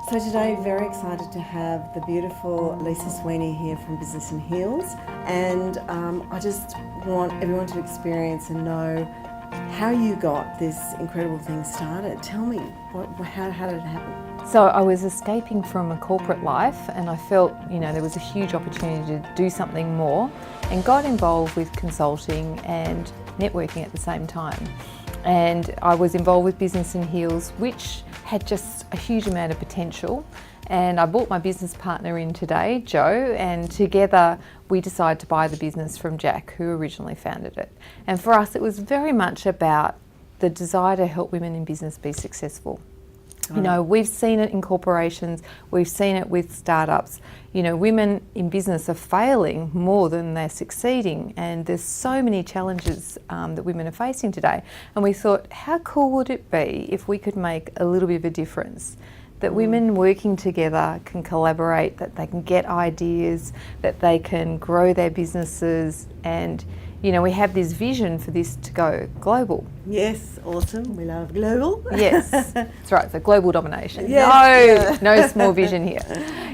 So today, very excited to have the beautiful Lisa Sweeney here from Business in Heels, and I just want everyone to experience and know how you got this incredible thing started. Tell me, how did it happen? So I was escaping from a corporate life and I felt, there was a huge opportunity to do something more, and got involved with consulting and networking at the same time. And I was involved with Business in Heels, which had just a huge amount of potential. And I brought my business partner in today, Joe, and together we decided to buy the business from Jack, who originally founded it. And for us, it was very much about the desire to help women in business be successful. We've seen it in corporations, we've seen it with startups. Women in business are failing more than they're succeeding, and there's so many challenges that women are facing today. And we thought, how cool would it be if we could make a little bit of a difference? That women working together can collaborate, that they can get ideas, that they can grow their businesses, and we have this vision for this to go global. Yes, awesome. We love global. Yes, that's right. So global domination. Yes. No small vision here.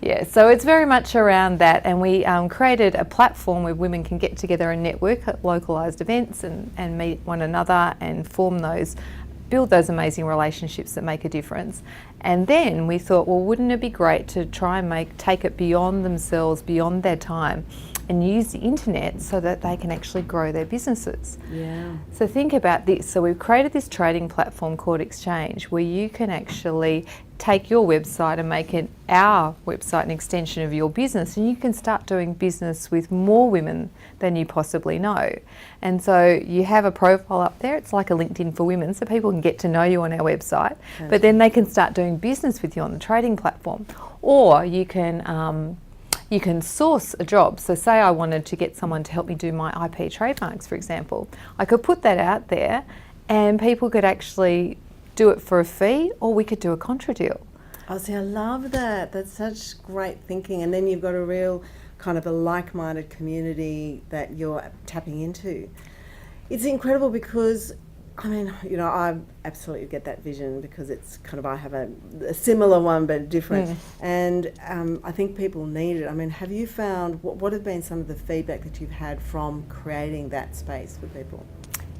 Yeah, so it's very much around that, and we created a platform where women can get together and network at localised events and meet one another and build those amazing relationships that make a difference. And then we thought, well, wouldn't it be great to try and take it beyond themselves, beyond their time, and use the internet so that they can actually grow their businesses. Yeah. So think about this. So we've created this trading platform called Exchange, where you can actually take your website and make it our website an extension of your business, and you can start doing business with more women than you possibly know. And so you have a profile up there. It's like a LinkedIn for women, so people can get to know you on our website, but then they can start doing business with you on the trading platform. Or you can source a job. So say I wanted to get someone to help me do my IP trademarks, for example. I could put that out there and people could actually do it for a fee, or we could do a contra deal. Oh, see, I love that. That's such great thinking. And then you've got a real kind of a like-minded community that you're tapping into. It's incredible because I absolutely get that vision, because it's kind of, I have a similar one but different. And I think people need it. Have you found, what have been some of the feedback that you've had from creating that space for people?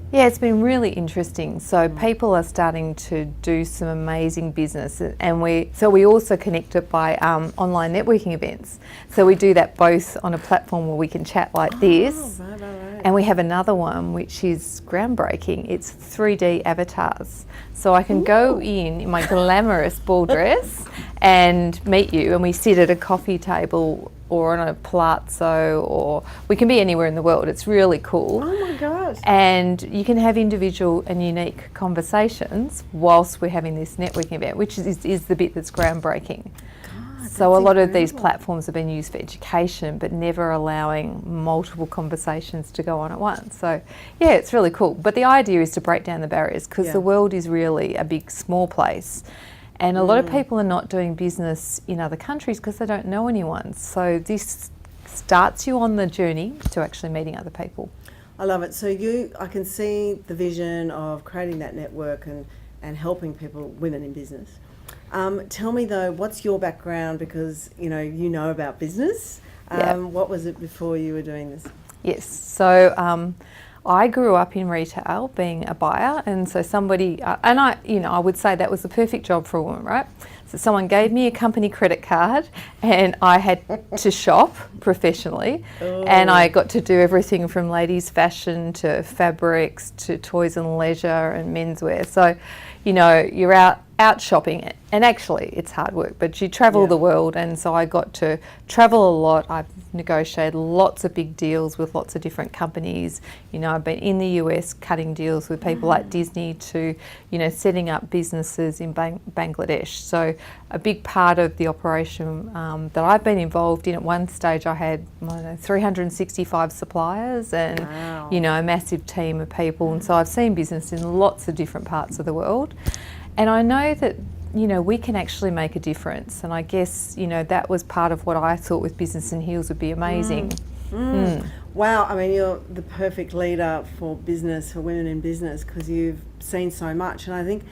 Yeah, it's been really interesting. So people are starting to do some amazing business, and we also connect it by online networking events. So we do that both on a platform where we can chat like this, right. and we have another one which is groundbreaking. It's 3D avatars. So I can go in my glamorous ball dress and meet you, and we sit at a coffee table or on a palazzo, or we can be anywhere in the world. It's really cool. Oh my gosh. And you can have individual and unique conversations whilst we're having this networking event, which is the bit that's groundbreaking. God, so a lot of these incredible. platforms have been used for education, but never allowing multiple conversations to go on at once. So yeah, it's really cool. But the idea is to break down the barriers, because the world is really a big, small place. And a lot of people are not doing business in other countries because they don't know anyone. So this starts you on the journey to actually meeting other people. I love it. So I can see the vision of creating that network and helping people, women in business. Tell me though, what's your background? Because you know about business. What was it before you were doing this? Yes. So I grew up in retail, being a buyer, and so I would say that was the perfect job for a woman, right? So someone gave me a company credit card, and I had to shop professionally, and I got to do everything from ladies' fashion to fabrics to toys and leisure and menswear. So, you're out shopping, and actually it's hard work, but you travel the world, and so I got to travel a lot. I've negotiated lots of big deals with lots of different companies. I've been in the US cutting deals with people like Disney to, setting up businesses in Bangladesh. So a big part of the operation that I've been involved in, at one stage I had 365 suppliers and a massive team of people, and so I've seen business in lots of different parts of the world. And I know that, we can actually make a difference. And I guess, that was part of what I thought with Business in Heels would be amazing. Wow, you're the perfect leader for business, for women in business, because you've seen so much. And I think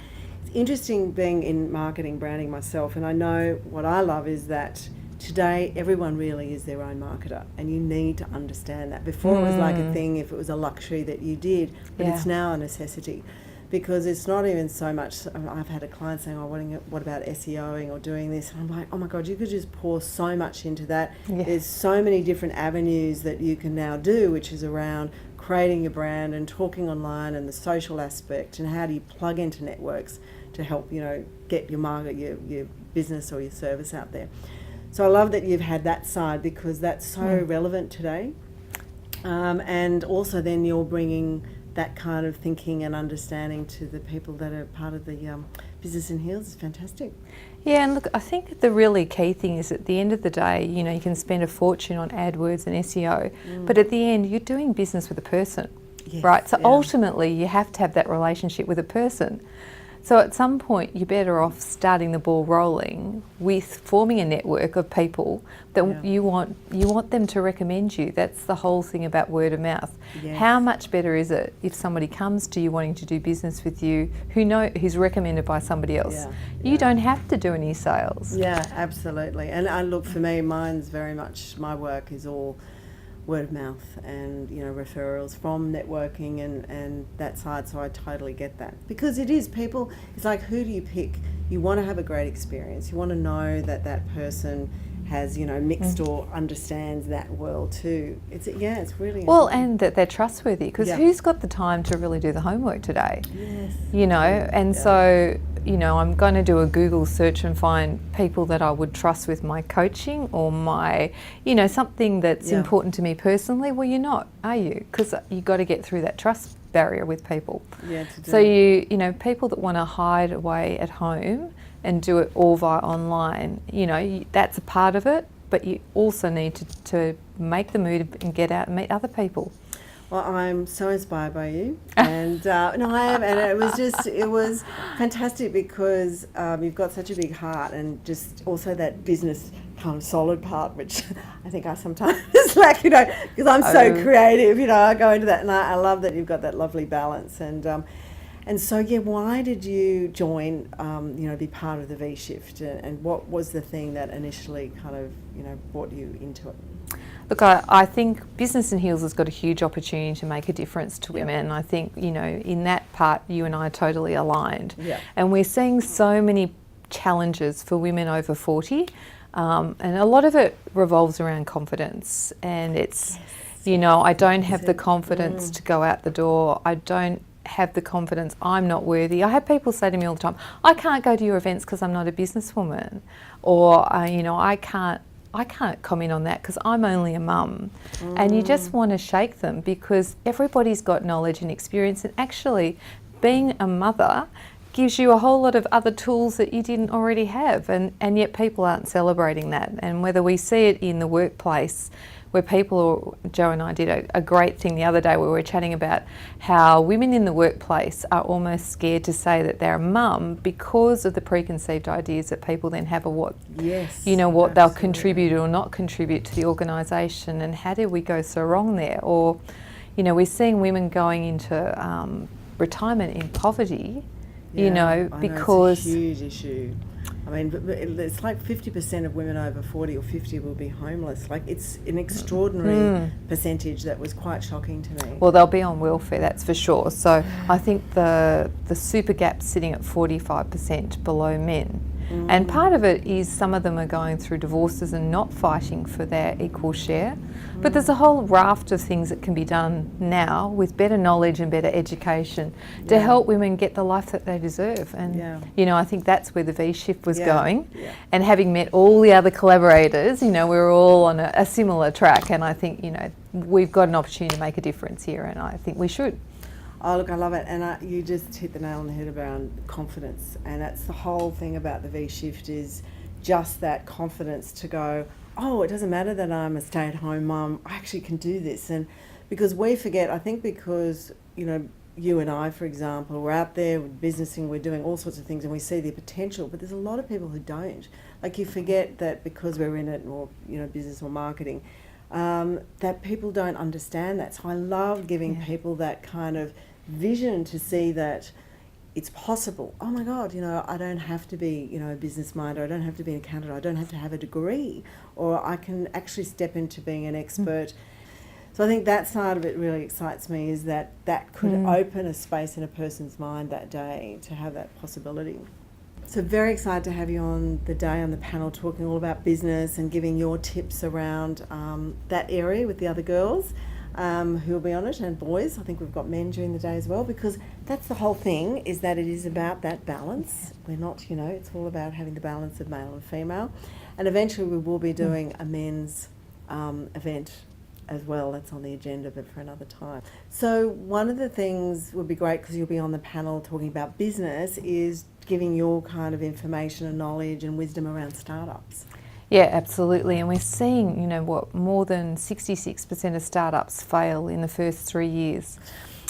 interesting being in marketing branding myself, and I know what I love is that today everyone really is their own marketer, and you need to understand that. Before it was like a thing if it was a luxury that you did, but it's now a necessity, because it's not even so much. I've had a client saying, oh, what about SEOing or doing this, and I'm like, oh my God, you could just pour so much into that. There's so many different avenues that you can now do, which is around creating your brand and talking online and the social aspect, and how do you plug into networks to help, you know, get your market, your business or your service out there. So I love that you've had that side, because that's so relevant today. And also then you're bringing that kind of thinking and understanding to the people that are part of the Business in Heels. Is fantastic. Yeah, and look, I think the really key thing is at the end of the day, you know, you can spend a fortune on AdWords and SEO, but at the end you're doing business with a person, right? So ultimately you have to have that relationship with a person. So at some point you're better off starting the ball rolling with forming a network of people that you want them to recommend you. That's the whole thing about word of mouth. How much better is it if somebody comes to you wanting to do business with you who's recommended by somebody else? You don't have to do any sales. Yeah, absolutely. And I look, for me, mine's very much, my work is all word of mouth and, you know, referrals from networking and that side. So I totally get that, because it is people, it's like, who do you pick? You want to have a great experience. You want to know that that person has, you know, mixed or understands that well too. It's really well, important. and that they're trustworthy, because who's got the time to really do the homework today? You know, and so, you know, I'm going to do a Google search and find people that I would trust with my coaching or my, you know, something that's important to me personally. Well, you're not, are you? Because you've got to get through that trust barrier with people. So you know, people that want to hide away at home and do it all via online, you know, that's a part of it, but you also need to make the move and get out and meet other people. Well, I'm so inspired by you, and no, I am, and it was fantastic, because you've got such a big heart, and just also that business kind of solid part, which I think I sometimes lack, you know, because I'm so creative, you know, I go into that, and I love that you've got that lovely balance, and so why did you join, you know, be part of the V Shift, and what was the thing that initially kind of, you know, brought you into it? Look, I think Business in Heels has got a huge opportunity to make a difference to women. I think, you know, in that part, you and I are totally aligned. And we're seeing so many challenges for women over 40, and a lot of it revolves around confidence. And it's, you know, I don't have the confidence to go out the door. I don't have the confidence, I'm not worthy. I have people say to me all the time, I can't go to your events because I'm not a businesswoman, or you know, I can't comment on that because I'm only a mum. And you just want to shake them, because everybody's got knowledge and experience, and actually being a mother gives you a whole lot of other tools that you didn't already have, and yet people aren't celebrating that. And whether we see it in the workplace, where people, Joe and I did a great thing the other day where we were chatting about how women in the workplace are almost scared to say that they're a mum because of the preconceived ideas that people then have of what, you know, what they'll contribute or not contribute to the organisation, and how did we go so wrong there? Or, you know, we're seeing women going into retirement in poverty, you know, because... It's a huge issue. I mean, it's like 50% of women over 40 or 50 will be homeless. Like, it's an extraordinary percentage that was quite shocking to me. Well, they'll be on welfare, that's for sure. So I think the super gap's sitting at 45% below men. And part of it is some of them are going through divorces and not fighting for their equal share. But there's a whole raft of things that can be done now with better knowledge and better education to help women get the life that they deserve. And, you know, I think that's where the V Shift was going. And having met all the other collaborators, you know, we're all on a similar track. And I think, you know, we've got an opportunity to make a difference here, and I think we should. Oh, look, I love it. And you just hit the nail on the head around confidence. And that's the whole thing about the V Shift, is just that confidence to go, oh, it doesn't matter that I'm a stay-at-home mum, I actually can do this. And because we forget, I think because, you know, you and I, for example, we're out there, we're businessing, we're doing all sorts of things, and we see the potential, but there's a lot of people who don't. Like, you forget that because we're in it, or, you know, business or marketing, that people don't understand that. So I love giving people that kind of vision to see that it's possible. Oh my God, I don't have to be, a business mind, or I don't have to be an accountant, I don't have to have a degree, or I can actually step into being an expert. So I think that side of it really excites me, is that could open a space in a person's mind that day to have that possibility. So very excited to have you on the day on the panel, talking all about business and giving your tips around that area with the other girls who will be on it, and boys. I think we've got men during the day as well, because that's the whole thing, is that it is about that balance. We're not, it's all about having the balance of male and female. And eventually we will be doing a men's event as well. That's on the agenda, but for another time. So one of the things would be great, because you'll be on the panel talking about business, is giving your kind of information and knowledge and wisdom around startups. Yeah, absolutely. And we're seeing, more than 66% of startups fail in the first 3 years,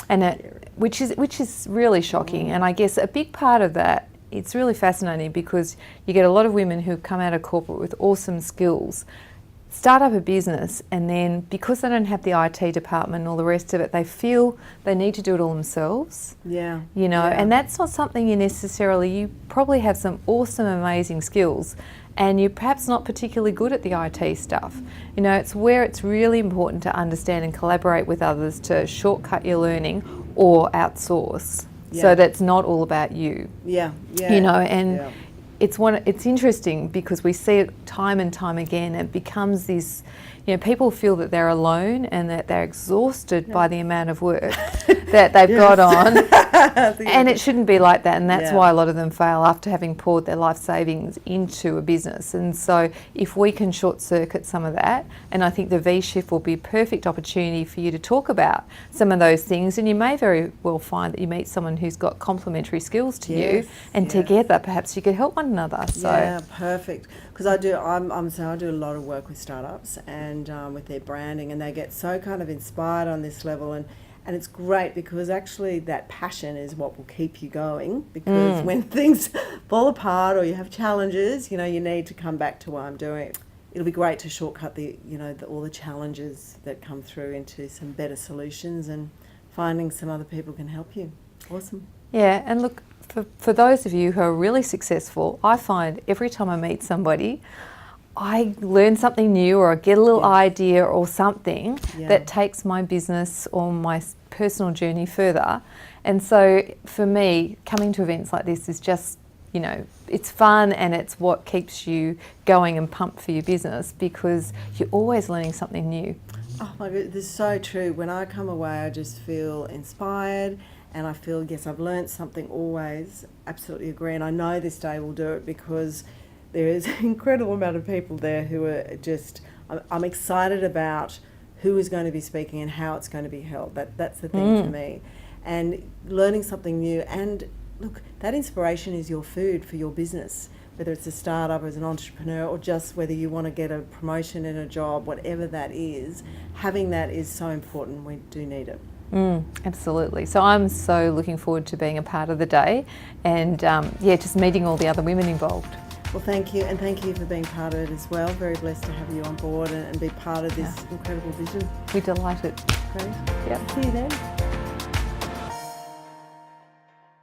and which is really shocking. And I guess a big part of that, it's really fascinating, because you get a lot of women who come out of corporate with awesome skills, start up a business, and then because they don't have the IT department and all the rest of it, they feel they need to do it all themselves. Yeah. And that's not something you probably have some awesome, amazing skills, and you're perhaps not particularly good at the IT stuff. It's where it's really important to understand and collaborate with others to shortcut your learning or outsource, so that's not all about you. It's interesting, because we see it time and time again. It becomes this, people feel that they're alone and that they're exhausted by the amount of work that they've got on. And it shouldn't be like that. And that's why a lot of them fail after having poured their life savings into a business. And so if we can short circuit some of that, and I think the V Shift will be a perfect opportunity for you to talk about some of those things. And you may very well find that you meet someone who's got complementary skills to you, and together perhaps you could help one another. So. Yeah, perfect. Because I do a lot of work with startups and with their branding, and they get so kind of inspired on this level, and it's great, because actually that passion is what will keep you going, because when things fall apart or you have challenges, you need to come back to what I'm doing. It'll be great to shortcut all the challenges that come through into some better solutions, and finding some other people can help you. Awesome. Yeah, and look, for those of you who are really successful, I find every time I meet somebody, I learn something new, or I get a little idea or something that takes my business or my personal journey further. And so for me, coming to events like this is just, it's fun, and it's what keeps you going and pumped for your business, because you're always learning something new. Oh my God, this is so true. When I come away, I just feel inspired, and I feel, yes, I've learned something always. Absolutely agree. And I know this day will do it, because there is an incredible amount of people there who are just, I'm excited about who is going to be speaking and how it's going to be held. That's the thing for me. And learning something new. And look, that inspiration is your food for your business, whether it's a startup as an entrepreneur, or just whether you want to get a promotion in a job, whatever that is, having that is so important. We do need it. Absolutely. So I'm so looking forward to being a part of the day, and just meeting all the other women involved. Well, thank you, and thank you for being part of it as well. Very blessed to have you on board and be part of this incredible vision. We're delighted. Great. Yep. See you then.